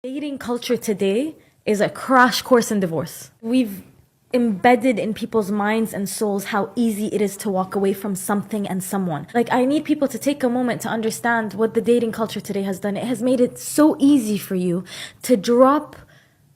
Dating culture today is a crash course in divorce. We've embedded in people's minds and souls how easy it is to walk away from something and someone. Like, I need people to take a moment to understand what the dating culture today has done. It has made it so easy for you to drop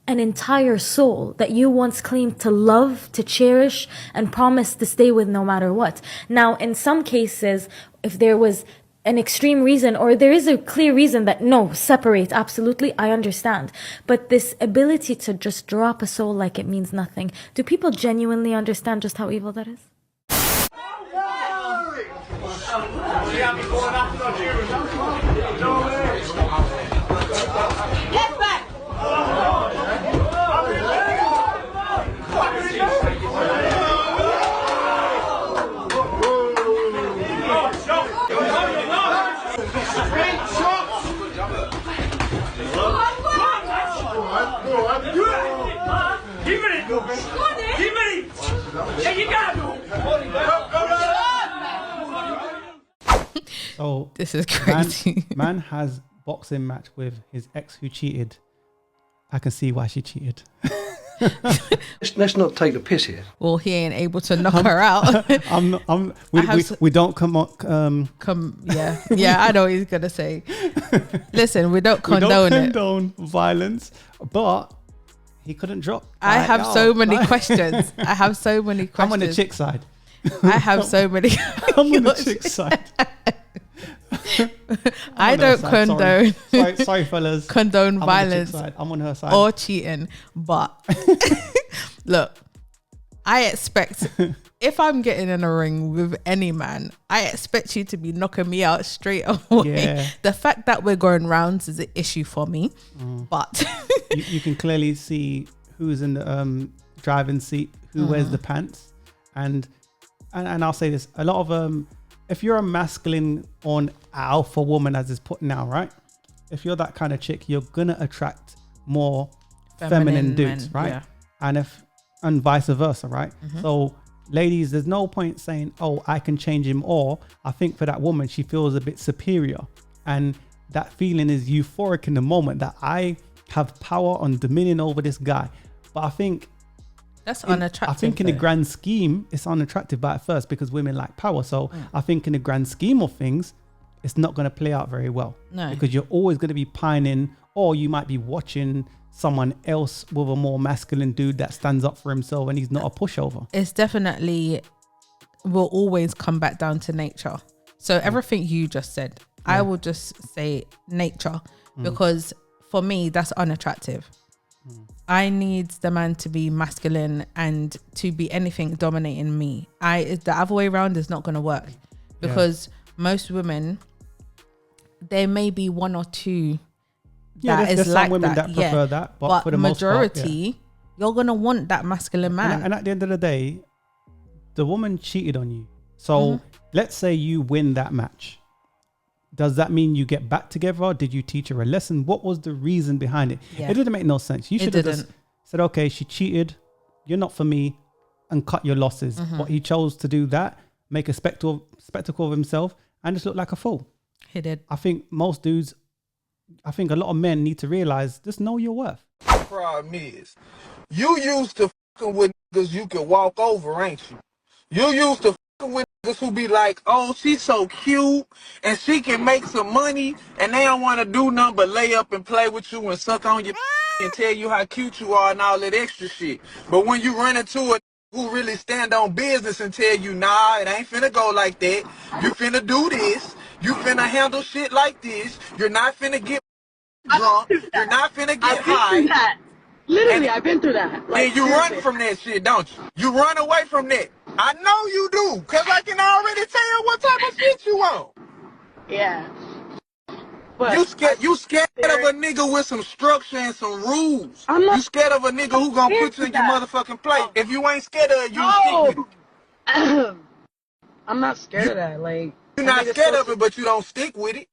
an entire soul that you once claimed to love, to cherish, and promised to stay with no matter what. Now, in some cases, if there was an extreme reason, or there is a clear reason that no, separate, absolutely, I understand. But this ability to just drop a soul like it means nothing, do people genuinely understand just how evil that is? Get back! So this is crazy. Man has boxing match with his ex who cheated. I can see why she cheated. Let's not take the piss here. Well, he ain't able to knock her out. We don't come on. Yeah, I know what he's gonna say. Listen, we don't condone violence, but he couldn't drop. I have so many questions. I have so many questions. I'm on the chick side. I have so many. I'm on the chick side. I don't condone. Sorry, fellas. Condone violence. I'm on her side. Or cheating, but look, I expect if I'm getting in a ring with any man, I expect you to be knocking me out straight away. Yeah. The fact that we're going rounds is an issue for me, but you can clearly see who's in the driving seat, who wears the pants, and I'll say this: a lot of if you're a masculine or an alpha woman, as it's put now, right? If you're that kind of chick, you're gonna attract more feminine dudes, men, right? Yeah. And vice versa, right? So ladies, there's no point saying, oh, I can change him, or I think for that woman, she feels a bit superior, and that feeling is euphoric in the moment that I have power on dominion over this guy. But I think that's unattractive. I think in the grand scheme, it's unattractive at first because women like power. So I think in the grand scheme of things, it's not going to play out very well. No. Because you're always going to be pining, or you might be watching someone else with a more masculine dude that stands up for himself and he's not a pushover. It's definitely will always come back down to nature. So everything you just said, I will just say nature, because for me, that's unattractive. I need the man to be masculine and to be anything dominating me. The other way around is not going to work, because most women, there may be one or two that is there's like some women that prefer that, but for the majority, most part, you're going to want that masculine man. And at the end of the day, the woman cheated on you. So let's say you win that match. Does that mean you get back together? Or did you teach her a lesson? What was the reason behind it? Yeah. It didn't make no sense. You should have just said, okay, she cheated. You're not for me, and cut your losses. But he chose to do that, make a spectacle of himself, and just look like a fool. He did. I think most dudes, I think a lot of men need to realize, just know your worth. The problem is, you used to fucking with niggas you can walk over, ain't you? You used to fucking with niggas who be like, oh, she's so cute and she can make some money, and they don't want to do nothing but lay up and play with you and suck on your and tell you how cute you are and all that extra shit. But when you run into a who really stand on business and tell you, nah, it ain't finna go like that. You finna do this. You finna handle shit like this. You're not finna get drunk. You're not finna get high. Literally, I've been through that. Like, you run from that shit, don't you? You run away from that. I know you do, because I can already tell what type of shit you on. Yeah. But you scared of a nigga with some structure and some rules. I'm not. You scared of a nigga who gonna put you in your motherfucking place. If you ain't scared of it, you stick with it. I'm not scared of that. Like, you're not scared of it, but you don't stick with it.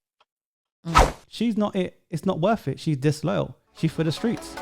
She's not it. It's not worth it. She's disloyal. She's for the streets.